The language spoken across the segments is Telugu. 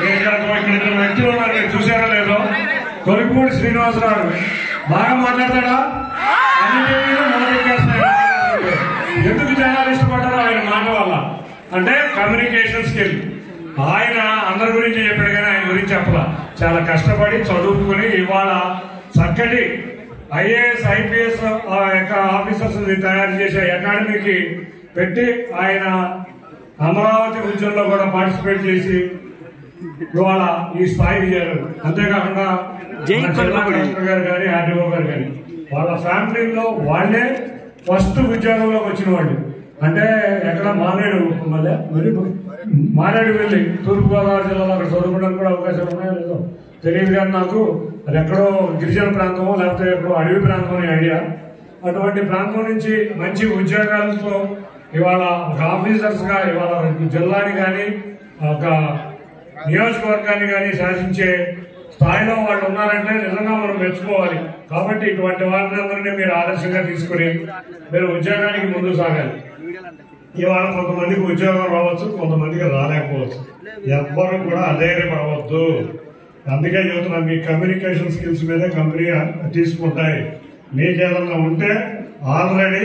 ఇక్కడ ఇద్దరు వ్యక్తులు ఉన్నారు, మీరు చూసారో లేదో. కొలిపూడి శ్రీనివాసరావు బాగా మాట్లాడతాడా, అన్ని టీవీలు మొదలెక్కేస్తాయి. ఎందుకు జనాలు ఇష్టపడ్డారో ఆయన మాట వల్ల, అంటే కమ్యూనికేషన్ స్కిల్. ఆయన అందరి గురించి చెప్పాడు కానీ ఆయన గురించి చెప్పలా. చాలా కష్టపడి చదువుకుని ఇవాళ చక్కటి ఐఏఎస్ ఐపీఎస్ ఆఫీసర్స్ తయారు చేసే అకాడమీకి పెట్టి ఆయన అమరావతి ఉద్యమంలో కూడా పార్టిసిపేట్ చేసి ఇవాళ ఈ స్థాయికి చేరారు. అంతేకాకుండా జిల్లా కలెక్టర్ గారు కానీ ఆర్డీఓ గారు కానీ వాళ్ళ ఫ్యామిలీలో వాళ్ళే ఫస్ట్ ఉద్యోగంలోకి వచ్చిన వాళ్ళు. అంటే ఎక్కడ మానేడు వెళ్ళి తూర్పుగోదావరి జిల్లాలో అక్కడ చదువుకోవడానికి కూడా అవకాశాలు ఉన్నాయో లేదో తెలియదు కానీ నాకు అది ఎక్కడో గిరిజన ప్రాంతమో లేకపోతే ఎక్కడో అడవి ప్రాంతం అనే ఐడియా. అటువంటి ప్రాంతం నుంచి మంచి ఉద్యోగాలతో ఇవాళ ఒక ఆఫీసర్స్ గా ఇవాళ జిల్లాని కానీ ఒక నియోజకవర్గాన్ని కానీ శాసించే స్థాయిలో వాళ్ళు ఉన్నారంటే నిజంగా మనం మెచ్చుకోవాలి. కాబట్టి ఇటువంటి వారిని మీరు ఆదర్శంగా తీసుకుని మీరు ఉద్యోగానికి ముందుకు సాగాలి. ఇవాళ కొంతమందికి ఉద్యోగం రావచ్చు, కొంతమందికి రాలేకపోవచ్చు. ఎవ్వరు కూడా అధైర్యపడవద్దు. అందుకే చెబుతున్నా, మీ కమ్యూనికేషన్ స్కిల్స్ మీదే కంపెనీ తీసుకుంటాయి. మీకేదన్నా ఉంటే ఆల్రెడీ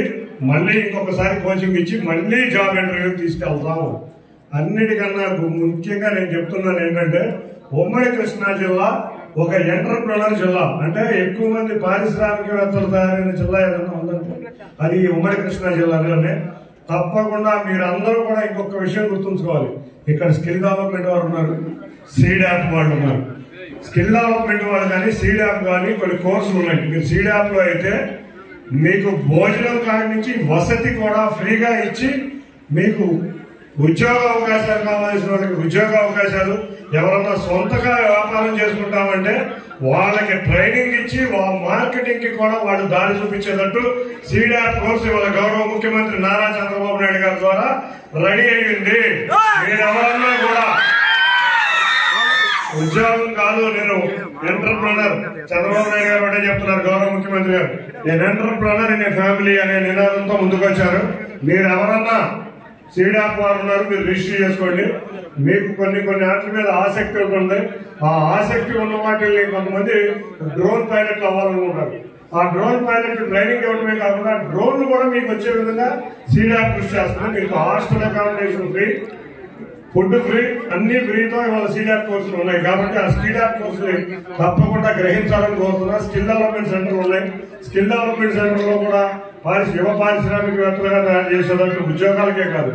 మళ్ళీ ఇంకొకసారి కోచింగ్ ఇచ్చి మళ్ళీ జాబ్ ఇంటర్వ్యూ తీసుకెళ్తాము. అన్నిటికన్నా ముఖ్యంగా నేను చెప్తున్నాను ఏంటంటే, ఉమ్మడి కృష్ణా జిల్లా ఒక ఎంటర్ప్రెనర్ జిల్లా. అంటే ఎక్కువ మంది పారిశ్రామికవేత్తలు తయారైన జిల్లా ఏదన్నా ఉందంటే అది ఉమ్మడి కృష్ణా జిల్లాలోనే. తప్పకుండా మీరందరూ కూడా ఇంకొక విషయం గుర్తుంచుకోవాలి. ఇక్కడ స్కిల్ డెవలప్మెంట్ వారు ఉన్నారు, సీడాప్ వాళ్ళు ఉన్నారు. స్కిల్ డెవలప్మెంట్ వాళ్ళు కానీ సీడాప్ కానీ కొన్ని కోర్సులు ఉన్నాయి. మీరు సీడాప్ లో అయితే మీకు భోజనం కాడి నుంచి వసతి కూడా ఫ్రీగా ఇచ్చి మీకు ఉద్యోగ అవకాశాలు కావాల్సిన వాళ్ళకి ఉద్యోగ అవకాశాలు, ఎవరన్నా సొంతగా వ్యాపారం చేసుకుంటామంటే వాళ్ళకి ట్రైనింగ్ ఇచ్చి మార్కెటింగ్ కి కూడా వాళ్ళు దారి చూపించేటట్టు సీడాప్ కోర్సు ఇవాళ గౌరవ ముఖ్యమంత్రి నారా చంద్రబాబు నాయుడు గారి ద్వారా రెడీ అయ్యింది. మీరెవరన్నా కూడా ఉద్యోగం కాదు, నేను ఎంటర్ప్రెనర్, చంద్రబాబు నాయుడు గారు ఒకటే చెప్తున్నారు, గౌరవ ముఖ్యమంత్రి గారు, నేను ఎంటర్ప్రెనర్ ఇన్ ఏ ఫ్యామిలీ అనే నినాదంతో ముందుకొచ్చారు. మీరు ఎవరన్నా సీడాప్ వారు ఉన్నారు, మీరు రిజిస్టర్ చేసుకోండి. మీకు కొన్ని వాటి మీద ఆసక్తి ఉంటుంది. ఆ ఆసక్తి ఉన్న వాటిని కొంతమంది డ్రోన్ పైలట్లు అవ్వాలనుకుంటారు. ఆ డ్రోన్ పైలట్ ట్రైనింగ్ ఇవ్వడమే కాకుండా డ్రోన్లు కూడా మీకు వచ్చే విధంగా సీడాప్ కృషి చేస్తుంది. మీకు hostel accommodation free, food free, అన్ని ఫ్రీతో ఇవాళ సీడాప్ కోర్సులు ఉన్నాయి. కాబట్టి ఆ సీడాప్ కోర్సులు తప్పకుండా గ్రహించాలని కోరుతున్నా. స్కిల్ డెవలప్మెంట్ సెంటర్ ఉన్నాయి. స్కిల్ డెవలప్మెంట్ సెంటర్ లో కూడా యువ పారిశ్రామికవేత్తలుగా తయారు చేసేటట్టు ఉద్యోగాలకే కాదు,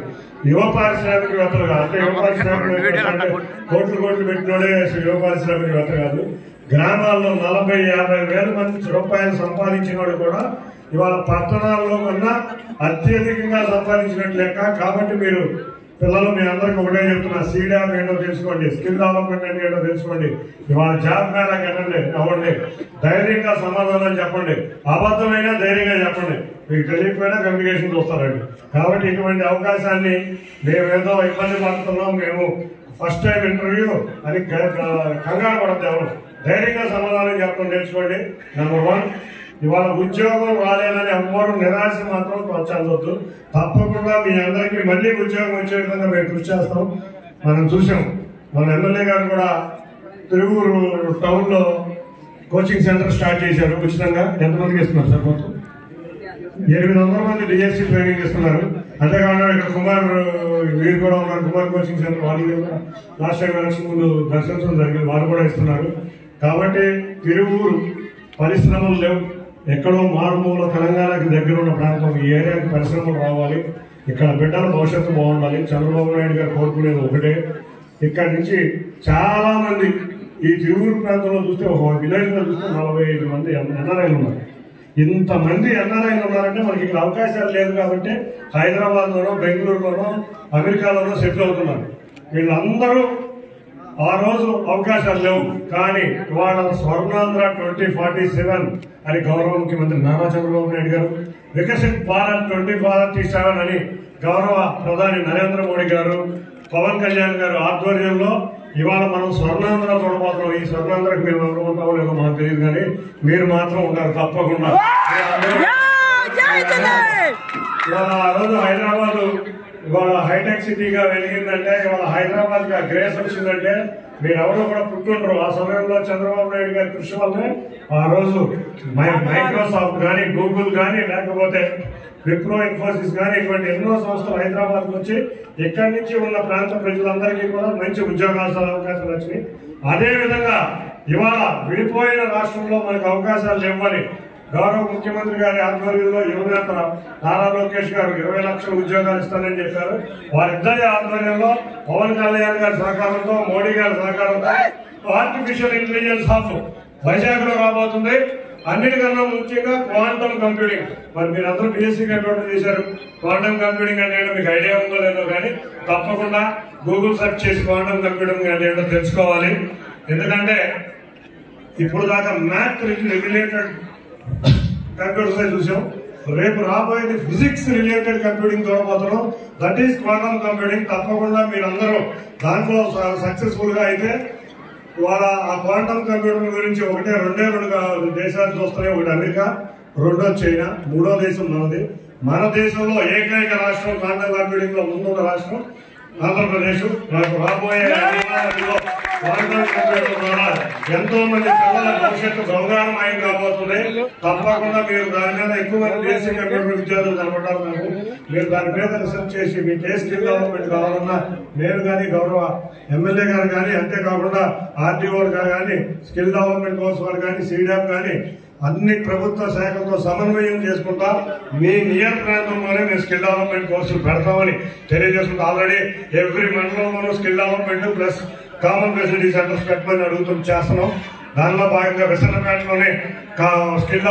యువ పారిశ్రామికవేత్తలుగా, అంటే యువ పారిశ్రామికవేత్త అంటే కోట్లు పెట్టినోడే యువ పారిశ్రామికవేత్త కాదు. గ్రామాల్లో 40-50 వేల మంది రూపాయలు సంపాదించిన వాళ్ళు కూడా ఇవాళ పట్టణాల్లో కన్నా అత్యధికంగా సంపాదించినట్టు లెక్క. కాబట్టి మీరు పిల్లలు మీ అందరికి ఒకటే చెప్తున్నా, సీడాప్ ఏంటో తెలుసుకోండి, స్కిల్ డెవలప్మెంట్ అంటే ఏంటో తెలుసుకోండి. ఇవాళ జాబ్ మేళాకి అవ్వండి, ధైర్యంగా సమాధానం చెప్పండి, అబద్ధమైనా ధైర్యంగా చెప్పండి. మీకు తెలియకపోయినా కమ్యూనికేషన్ చూస్తారండి. కాబట్టి ఇటువంటి అవకాశాన్ని మేమేదో ఇబ్బంది పడుతున్నాం, మేము ఫస్ట్ టైం ఇంటర్వ్యూ అని కంగారు పడద్దు. ఎవరు ధైర్యంగా సమాధానం చెప్పడం నేర్చుకోండి. నెంబర్ 1, ఇవాళ ఉద్యోగం రాలేదని ఎవ్వరూ నిరాశ మాత్రం ప్రోత్సహించవద్దు. తప్పకుండా మీ అందరికీ మళ్ళీ ఉద్యోగం వచ్చే విధంగా మేము కృషి చేస్తాం. మనం చూసాం, మన ఎమ్మెల్యే గారు కూడా తిరువూరు టౌన్ లో కోచింగ్ సెంటర్ స్టార్ట్ చేశారు ఉచితంగా. ఎంతమందికి ఇస్తున్నారు సార్? మొత్తం 800 మంది డిఎస్సీ ట్రైనింగ్ ఇస్తున్నారు. అంతేకాకుండా ఇక్కడ కుమార్ వీరు కూడా ఉన్నారు, కుమార్ కోచింగ్ సెంటర్. వాళ్ళు లాస్ట్ టైం ఎలక్షన్ ముందు దర్శించడం జరిగింది, వాళ్ళు కూడా ఇస్తున్నారు. కాబట్టి తిరువూరు పరిశ్రమలు లేవు, ఎక్కడో మారుమూల తెలంగాణకి దగ్గర ఉన్న ప్రాంతం, ఈ ఏరియాకి పరిశ్రమలు రావాలి, ఇక్కడ బిడ్డల భవిష్యత్తు బాగుండాలి. చంద్రబాబు నాయుడు గారు కోరుకునేది ఒకటే. ఇక్కడ నుంచి చాలా మంది ఈ తిరువూరు ప్రాంతంలో చూస్తే, ఒక విలేజ్ లో చూస్తే 45 మంది ఎన్ఆర్ఐలు ఉన్నారు. ఇంతమంది ఎన్ఆర్ఐలు ఉన్నారంటే మనకి ఇక్కడ అవకాశాలు లేదు. కాబట్టి హైదరాబాద్ లోనో, బెంగళూరులోనో, అమెరికాలోనో సెటిల్ అవుతున్నారు. వీళ్ళందరూ ఆ రోజు అవకాశాలు లేవు. కానీ ఇవాళ స్వర్ణాంధ్ర 2047 అని గౌరవ ముఖ్యమంత్రి నారా చంద్రబాబు నాయుడు గారు, వికసిత్ భారత్ 2047 అని గౌరవ ప్రధాని నరేంద్ర మోడీ గారు, పవన్ కళ్యాణ్ గారు ఆధ్వర్యంలో ఇవాళ మనం స్వర్ణాంధ్ర చూడబోతున్నాం. ఈ స్వర్ణాంధ్రకి మీరు ఎవరు ఉంటామో లేదో మాకు తెలియదు, కానీ మీరు మాత్రం ఉన్నారు తప్పకుండా. ఇవాళ ఆ రోజు హైదరాబాద్ ఇవాళ హైటెక్ సిటీగా వెలిగిందంటే, ఇవాళ హైదరాబాద్ గా గ్రేస్ వచ్చిందంటే మీరెవరూ కూడా పుట్టుండ్రు. ఆ సమయంలో చంద్రబాబు నాయుడు గారి కృషి వల్లనే ఆ రోజు మైక్రోసాఫ్ట్ కానీ, గూగుల్ కానీ, లేకపోతే విప్రో, ఇన్ఫోసిస్ కానీ ఇటువంటి ఎన్నో సంస్థలు హైదరాబాద్ నుంచి ఇక్కడి నుంచి ఉన్న ప్రాంత ప్రజలందరికీ కూడా మంచి ఉద్యోగాల అవకాశాలు వచ్చినాయి. అదే విధంగా ఇవాళ విడిపోయిన రాష్ట్రంలో మనకు అవకాశాలు ఇవ్వాలి. గౌరవ ముఖ్యమంత్రి గారి ఆధ్వర్యంలో యువనేత నారా లోకేష్ గారు 20 లక్షల ఉద్యోగాలు ఇస్తానని చెప్పారు. వారిద్దరి ఆధ్వర్యంలో పవన్ కళ్యాణ్ గారి సహకారంతో, మోడీ గారి సహకారంతో ఆర్టిఫిషియల్ ఇంటెలిజెన్స్ హబ్ వైజాగ్ లో రాబోతుంది. అన్నిటికన్నా ముఖ్యంగా క్వాంటమ్ కంప్యూటింగ్. మరి మీరందరూ బీఎస్సీ కంప్యూటర్ చేశారు. క్వాంటమ్ కంప్యూటింగ్ అంటే మీకు ఐడియా ఉందో లేదో కానీ తప్పకుండా గూగుల్ సెర్చ్ చేసి క్వాంటమ్ కంప్యూటింగ్ అంటే ఏంటో తెలుసుకోవాలి. ఎందుకంటే ఇప్పుడు దాకా మ్యాథ్ రిలేటెడ్ కంప్యూటర్స్ చూసాం. రేపు రాబోయేది ఫిజిక్స్ రిలేటెడ్ కంప్యూటింగ్ చూడబోతున్నాం. That is quantum computing. తప్పకుండా మీరందరూ దాంట్లో సక్సెస్ఫుల్ గా అయితే వాళ్ళ ఆ క్వాంటమ్ కంప్యూటర్ గురించి రెండే రెండు దేశాలు చూస్తున్నాయి. ఒకటి అమెరికా, రెండో చైనా, మూడో దేశం మనది. మన దేశంలో ఏకైక రాష్ట్రం క్వాంటమ్ కంప్యూటింగ్ లో ముందున్న రాష్ట్రం ఆంధ్రప్రదేశ్. రాబోయే క్వాంటమ్ కంప్యూటర్ ద్వారా ఎంతో మంది పిల్లల భవిష్యత్తు బంగారమయం కాబోతుంది. తప్పకుండా మీరు దాని మీద ఎక్కువ మంది బీఎస్సీ కంప్యూటర్ విద్యార్థులు కనబడ్డారు. మీరు దాని మీద రీసెర్చ్ చేసి మీకు ఏ స్కిల్ డెవలప్మెంట్ కావాలన్నా నేను కానీ, గౌరవ ఎమ్మెల్యే గారు కానీ, అంతేకాకుండా ఆర్డీఓ గారు కానీ, స్కిల్ డెవలప్మెంట్ కోర్స్ వారు కానీ, సీడాప్ కానీ అన్ని ప్రభుత్వ శాఖలతో సమన్వయం చేసుకుంటా మీ నియర్ ప్రాంతంలోనే మేము స్కిల్ డెవలప్మెంట్ కోర్సులు పెడతామని తెలియజేసుకుంటా. ఆల్రెడీ ఎవ్రీ మండలంలోనూ skill development plus common facility centres పెట్టమని చేస్తున్నాం. దానిలో భాగంగా విశాఖపట్నంలోనే స్కిల్